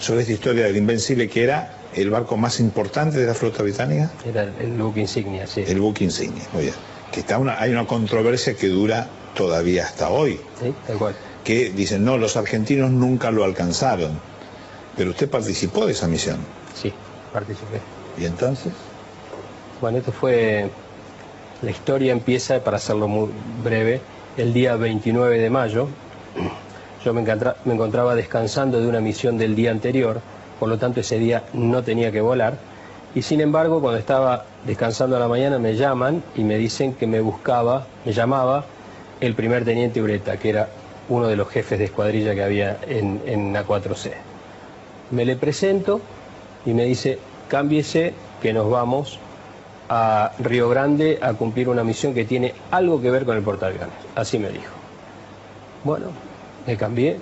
sobre esta historia del Invencible, que era el barco más importante de la flota británica. Era el buque insignia, sí. El buque insignia, muy bien. Que hay una controversia que dura todavía hasta hoy. Sí, tal cual. Que dicen, no, los argentinos nunca lo alcanzaron. Pero usted participó de esa misión. Sí, participé. ¿Y entonces? Bueno, esto fue... La historia empieza, para hacerlo muy breve, el día 29 de mayo. Yo me encontraba descansando de una misión del día anterior, por lo tanto ese día no tenía que volar. Y sin embargo, cuando estaba descansando a la mañana, me llaman y me dicen que me llamaba el primer teniente Ureta, que era uno de los jefes de escuadrilla que había en A4C. Me le presento y me dice, cámbiese que nos vamos a Río Grande a cumplir una misión que tiene algo que ver con el portaaviones. Así me dijo. Bueno, me cambié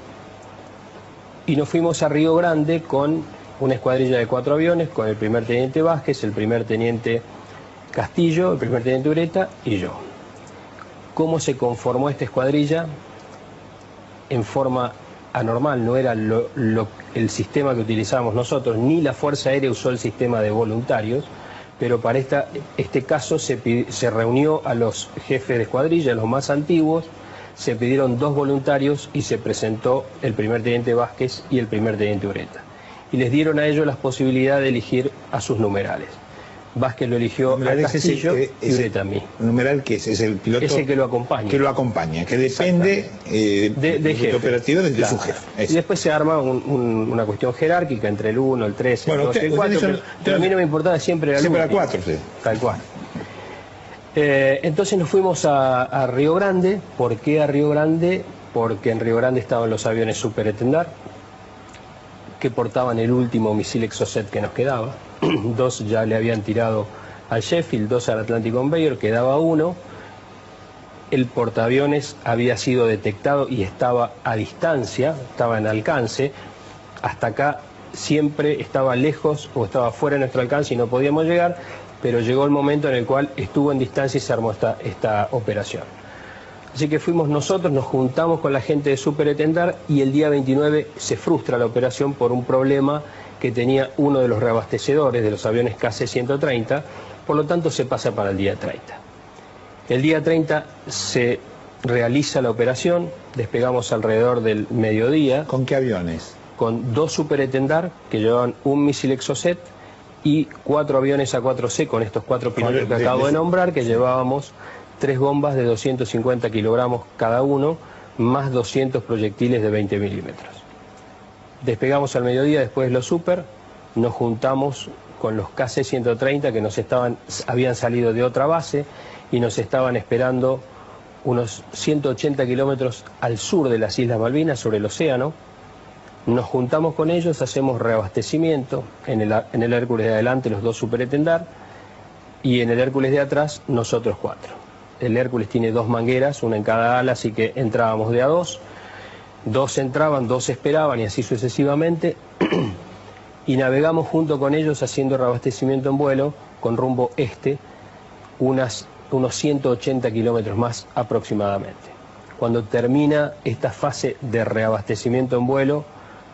y nos fuimos a Río Grande con una escuadrilla de 4 aviones, con el primer teniente Vázquez, el primer teniente Castillo, el primer teniente Ureta y yo. ¿Cómo se conformó esta escuadrilla? En forma anormal, no era el sistema que utilizábamos nosotros, ni la Fuerza Aérea usó el sistema de voluntarios, pero para este caso se reunió a los jefes de escuadrilla, los más antiguos, se pidieron 2 voluntarios y se presentó el primer teniente Vázquez y el primer teniente Ureta. Y les dieron a ellos la posibilidad de elegir a sus numerales. Vázquez lo eligió a Castillo y Ureta a mí. ¿Numeral qué es? Es el piloto. Ese que lo acompaña. Que lo acompaña, que depende de jefe. Operativo de Claro. su jefe. Y después se arma una cuestión jerárquica entre el 1, el 3, el 2 y el 4. Pero a mí no me importaba siempre siempre el 4, sí. Tal cual. Entonces nos fuimos a Río Grande. ¿Por qué a Río Grande? Porque en Río Grande estaban los aviones Super Etendard, que portaban el último misil Exocet que nos quedaba. 2 ya le habían tirado al Sheffield, 2 al Atlantic Conveyor, quedaba 1. El portaaviones había sido detectado y estaba a distancia, estaba en alcance. Hasta acá siempre estaba lejos o estaba fuera de nuestro alcance y no podíamos llegar, pero llegó el momento en el cual estuvo en distancia y se armó esta operación. Así que fuimos nosotros, nos juntamos con la gente de Super Etendard y el día 29 se frustra la operación por un problema que tenía uno de los reabastecedores de los aviones KC-130, por lo tanto se pasa para el día 30. El día 30 se realiza la operación, despegamos alrededor del mediodía. ¿Con qué aviones? Con 2 Super Etendard que llevaban un misil Exocet y 4 aviones A4C con estos 4 pilotos que acabo de nombrar, que llevábamos 3 bombas de 250 kilogramos cada uno, más 200 proyectiles de 20 milímetros. Despegamos al mediodía después los Super, nos juntamos con los KC-130 que habían salido de otra base y nos estaban esperando unos 180 kilómetros al sur de las Islas Malvinas, sobre el océano. Nos juntamos con ellos, hacemos reabastecimiento, en el Hércules de adelante los 2 Super Etendard y en el Hércules de atrás nosotros 4. El Hércules tiene 2 mangueras, una en cada ala, así que entrábamos de a 2. 2 entraban, 2 esperaban y así sucesivamente. Y navegamos junto con ellos haciendo reabastecimiento en vuelo con rumbo este, unos 180 kilómetros más aproximadamente. Cuando termina esta fase de reabastecimiento en vuelo,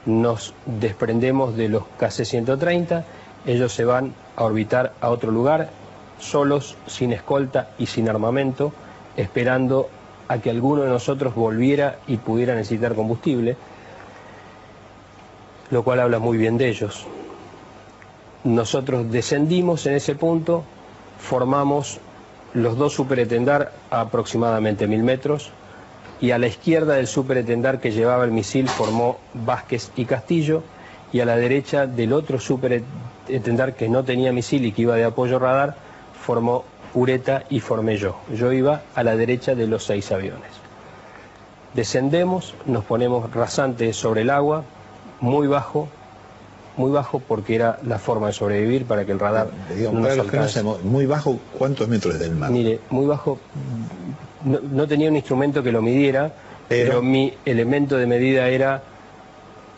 nos desprendemos de los KC-130, ellos se van a orbitar a otro lugar, solos, sin escolta y sin armamento, esperando a que alguno de nosotros volviera y pudiera necesitar combustible, lo cual habla muy bien de ellos. Nosotros descendimos en ese punto, formamos los 2 Super Etendard a aproximadamente 1000 metros, y a la izquierda del Super Etendard que llevaba el misil formó Vázquez y Castillo, y a la derecha del otro Super Etendard que no tenía misil y que iba de apoyo radar, formó Ureta y formé yo. Yo iba a la derecha de los 6 aviones. Descendemos, nos ponemos rasantes sobre el agua, muy bajo porque era la forma de sobrevivir para que el radar no nos alcance. Muy bajo, ¿cuántos metros del mar? Mire, muy bajo, no tenía un instrumento que lo midiera, pero mi elemento de medida era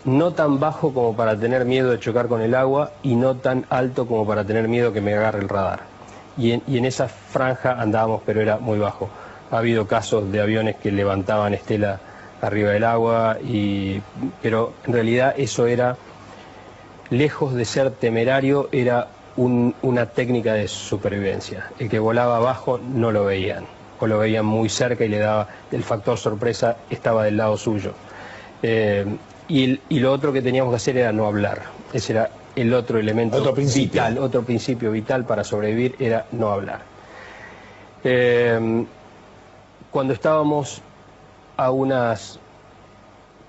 no tan bajo como para tener miedo de chocar con el agua y no tan alto como para tener miedo que me agarre el radar. Y en esa franja andábamos, pero era muy bajo. Ha habido casos de aviones que levantaban estela arriba del agua, pero en realidad eso era lejos de ser temerario, era una técnica de supervivencia. El que volaba abajo no lo veían, o lo veían muy cerca y le daba, el factor sorpresa estaba del lado suyo. Y lo otro que teníamos que hacer era no hablar. Ese era el otro elemento vital, otro principio vital para sobrevivir, era no hablar. Cuando estábamos a unas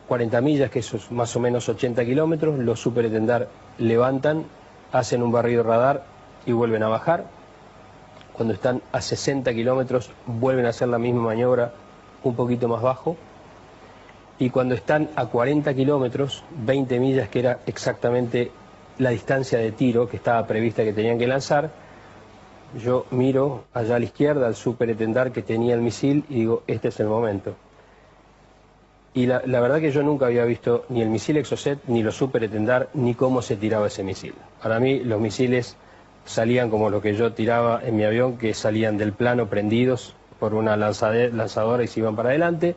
40 millas, que eso es más o menos 80 kilómetros, los superetendar levantan, hacen un barrido radar y vuelven a bajar. Cuando están a 60 kilómetros vuelven a hacer la misma maniobra un poquito más bajo. Y cuando están a 40 kilómetros, 20 millas, que era exactamente la distancia de tiro que estaba prevista que tenían que lanzar, yo miro allá a la izquierda al superetendar que tenía el misil y digo, este es el momento. Y la verdad que yo nunca había visto ni el misil Exocet, ni los superetendar, ni cómo se tiraba ese misil. Para mí los misiles salían como lo que yo tiraba en mi avión, que salían del plano prendidos por una lanzadora y se iban para adelante,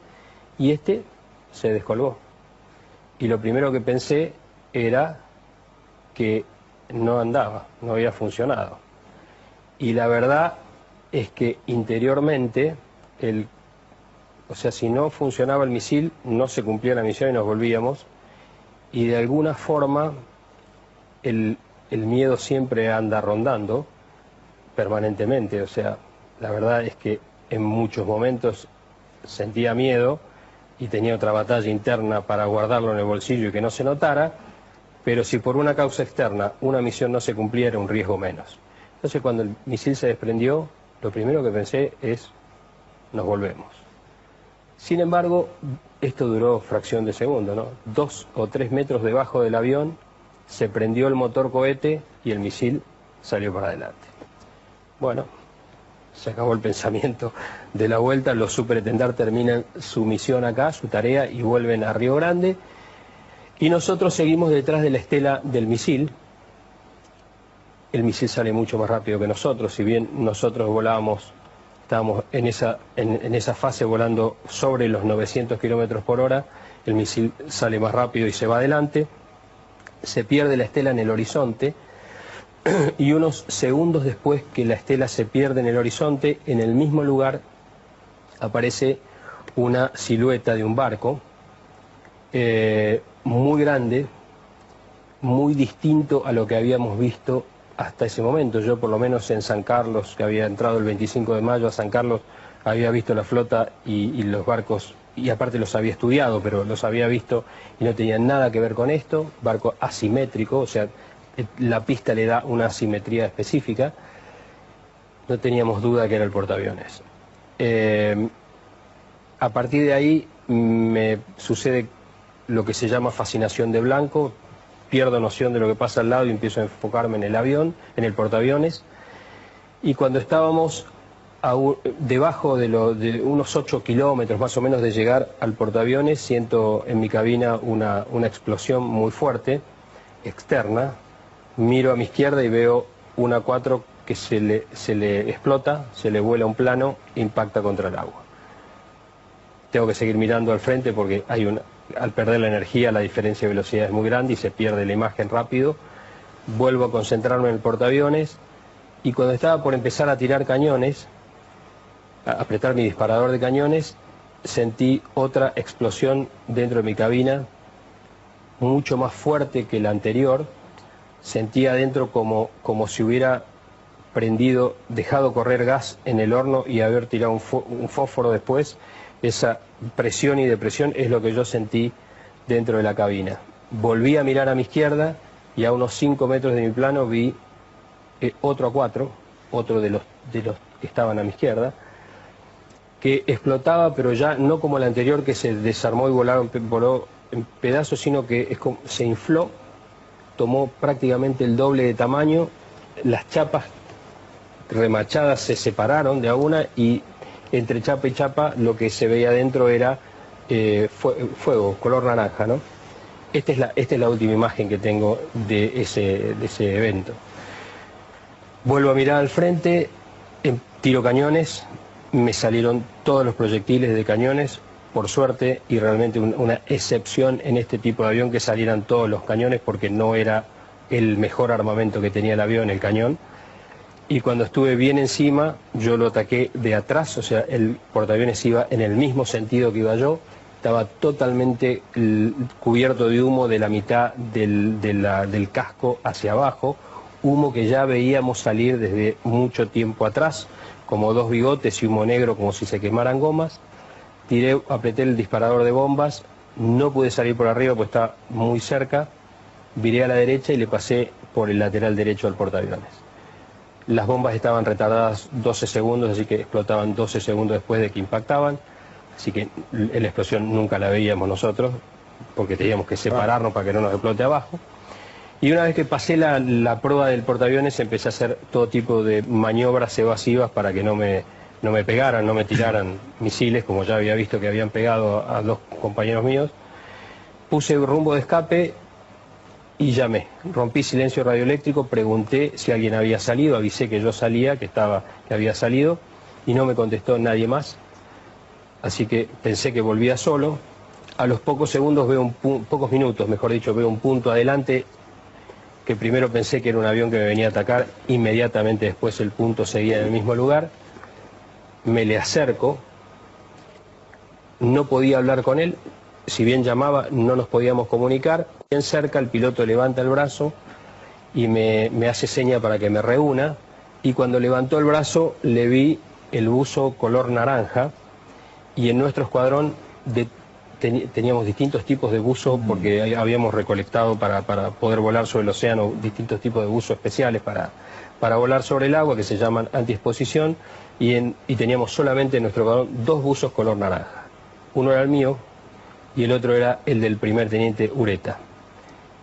y este se descolgó. Y lo primero que pensé era que no andaba, no había funcionado. Y la verdad es que interiormente, o sea, si no funcionaba el misil, no se cumplía la misión y nos volvíamos. Y de alguna forma, el miedo siempre anda rondando permanentemente. O sea, la verdad es que en muchos momentos sentía miedo y tenía otra batalla interna para guardarlo en el bolsillo y que no se notara, pero si por una causa externa una misión no se cumplía, era un riesgo menos. Entonces cuando el misil se desprendió, lo primero que pensé es, nos volvemos. Sin embargo, esto duró fracción de segundo, ¿no? 2 o 3 metros debajo del avión se prendió el motor cohete y el misil salió para adelante. Bueno, se acabó el pensamiento de la vuelta, los superetendar terminan su misión acá, su tarea, y vuelven a Río Grande, y nosotros seguimos detrás de la estela del misil. El misil sale mucho más rápido que nosotros, si bien nosotros volábamos, estábamos en esa fase volando sobre los 900 kilómetros por hora, el misil sale más rápido y se va adelante, se pierde la estela en el horizonte, y unos segundos después que la estela se pierde en el horizonte, en el mismo lugar aparece una silueta de un barco muy grande, muy distinto a lo que habíamos visto hasta ese momento. Yo por lo menos en San Carlos, que había entrado el 25 de mayo a San Carlos, había visto la flota y los barcos, y aparte los había estudiado, pero los había visto y no tenían nada que ver con esto. Barco asimétrico, o sea, la pista le da una asimetría específica. No teníamos duda que era el portaaviones. A partir de ahí me sucede lo que se llama fascinación de blanco. Pierdo noción de lo que pasa al lado y empiezo a enfocarme en el avión, en el portaaviones. Y cuando estábamos debajo de unos 8 kilómetros más o menos de llegar al portaaviones, siento en mi cabina una explosión muy fuerte, externa. Miro a mi izquierda y veo una 4 que se le explota, se le vuela un plano e impacta contra el agua. Tengo que seguir mirando al frente porque al perder la energía la diferencia de velocidad es muy grande y se pierde la imagen rápido. Vuelvo a concentrarme en el portaaviones y cuando estaba por empezar a tirar cañones, a apretar mi disparador de cañones, sentí otra explosión dentro de mi cabina, mucho más fuerte que la anterior. Sentía adentro como si hubiera dejado correr gas en el horno y haber tirado un fósforo después. Esa presión y depresión es lo que yo sentí dentro de la cabina. Volví a mirar a mi izquierda y a unos 5 metros de mi plano vi otro A4, otro de los que estaban a mi izquierda, que explotaba, pero ya no como el anterior que se desarmó y voló en pedazos, sino que se infló, tomó prácticamente el doble de tamaño, las chapas remachadas se separaron de a una y entre chapa y chapa lo que se veía adentro era fuego, color naranja, ¿no? Esta es la última imagen que tengo de ese evento. Vuelvo a mirar al frente, tiro cañones, me salieron todos los proyectiles de cañones, por suerte, y realmente una excepción en este tipo de avión que salieran todos los cañones porque no era el mejor armamento que tenía el avión, el cañón. Y cuando estuve bien encima, yo lo ataqué de atrás, o sea, el portaaviones iba en el mismo sentido que iba yo, estaba totalmente cubierto de humo de la mitad del casco hacia abajo, humo que ya veíamos salir desde mucho tiempo atrás, como dos bigotes y humo negro como si se quemaran gomas. Apreté el disparador de bombas, no pude salir por arriba porque estaba muy cerca, viré a la derecha y le pasé por el lateral derecho al portaaviones. Las bombas estaban retardadas 12 segundos, así que explotaban 12 segundos después de que impactaban, así que la explosión nunca la veíamos nosotros, porque teníamos que separarnos para que no nos explote abajo. Y una vez que pasé la prueba del portaaviones, empecé a hacer todo tipo de maniobras evasivas para que no me pegaran, no me tiraran misiles, como ya había visto que habían pegado a dos compañeros míos. Puse rumbo de escape y llamé. Rompí silencio radioeléctrico, pregunté si alguien había salido, avisé que yo salía, que había salido, y no me contestó nadie más. Así que pensé que volvía solo. A los pocos segundos pocos minutos, mejor dicho, veo un punto adelante que primero pensé que era un avión que me venía a atacar, inmediatamente después el punto seguía en el mismo lugar. Me le acerco, no podía hablar con él, si bien llamaba no nos podíamos comunicar. Bien cerca el piloto levanta el brazo y me hace seña para que me reúna, y cuando levantó el brazo le vi el buzo color naranja, y en nuestro escuadrón teníamos distintos tipos de buzo porque habíamos recolectado para poder volar sobre el océano distintos tipos de buzos especiales para volar sobre el agua, que se llaman antiexposición, y teníamos solamente en nuestro escuadrón dos buzos color naranja. Uno era el mío y el otro era el del primer teniente Ureta.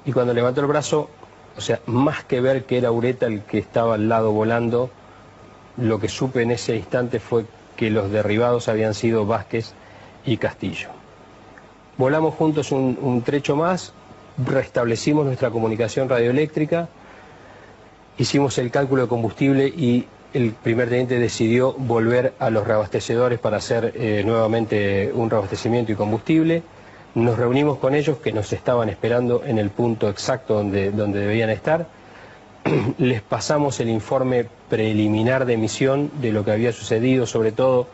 Y cuando levantó el brazo, o sea, más que ver que era Ureta el que estaba al lado volando, lo que supe en ese instante fue que los derribados habían sido Vázquez y Castillo. Volamos juntos un trecho más, restablecimos nuestra comunicación radioeléctrica, hicimos el cálculo de combustible y el primer teniente decidió volver a los reabastecedores para hacer nuevamente un reabastecimiento y combustible. Nos reunimos con ellos, que nos estaban esperando en el punto exacto donde debían estar. Les pasamos el informe preliminar de misión de lo que había sucedido. Sobre todo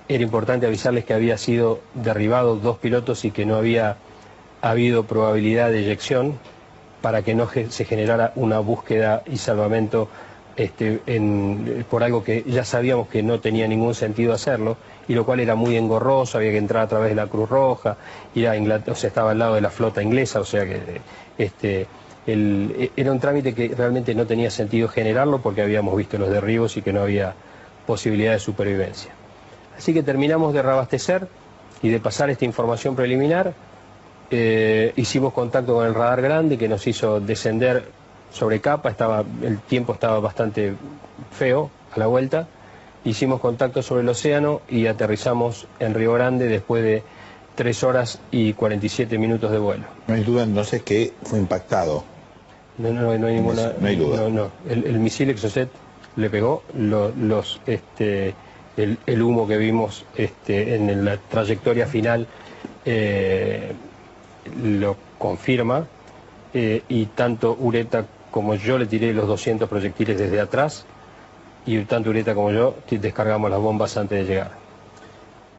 era importante avisarles que había sido derribados dos pilotos y que no había habido probabilidad de eyección, para que no se generara una búsqueda y salvamento por algo que ya sabíamos que no tenía ningún sentido hacerlo, y lo cual era muy engorroso, había que entrar a través de la Cruz Roja, o sea, estaba al lado de la flota inglesa, o sea que era un trámite que realmente no tenía sentido generarlo porque habíamos visto los derribos y que no había posibilidad de supervivencia. Así que terminamos de reabastecer y de pasar esta información preliminar. Hicimos contacto con el radar grande, que nos hizo descender sobre capa, el tiempo estaba bastante feo a la vuelta. Hicimos contacto sobre el océano y aterrizamos en Río Grande después de 3 horas y 47 minutos de vuelo. No hay duda entonces que fue impactado. No hay ninguna... No hay duda. No. El misil Exocet le pegó, el humo que vimos en la trayectoria final lo confirma, y tanto Ureta como yo le tiré los 200 proyectiles desde atrás, y tanto Ureta como yo descargamos las bombas antes de llegar.